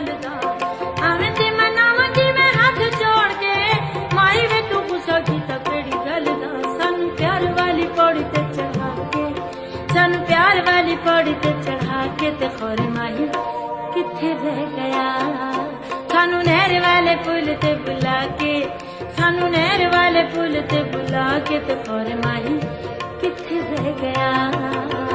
गल दा आवें ते मनावांगी मैं हाथ जोड़ के माई वे तू गुस्सा कीता केड़ी गल दा सानू प्यार वाली पौड़ी ते चढ़ा के सानू प्यार वाली पौड़ी ते चढ़ा के ते खोरे माही किथे रह गया सानू नहर वाले पुल ते बुला के सानू नहर वाले पुल ते बुला के ते खोरे माही किथे रह गया।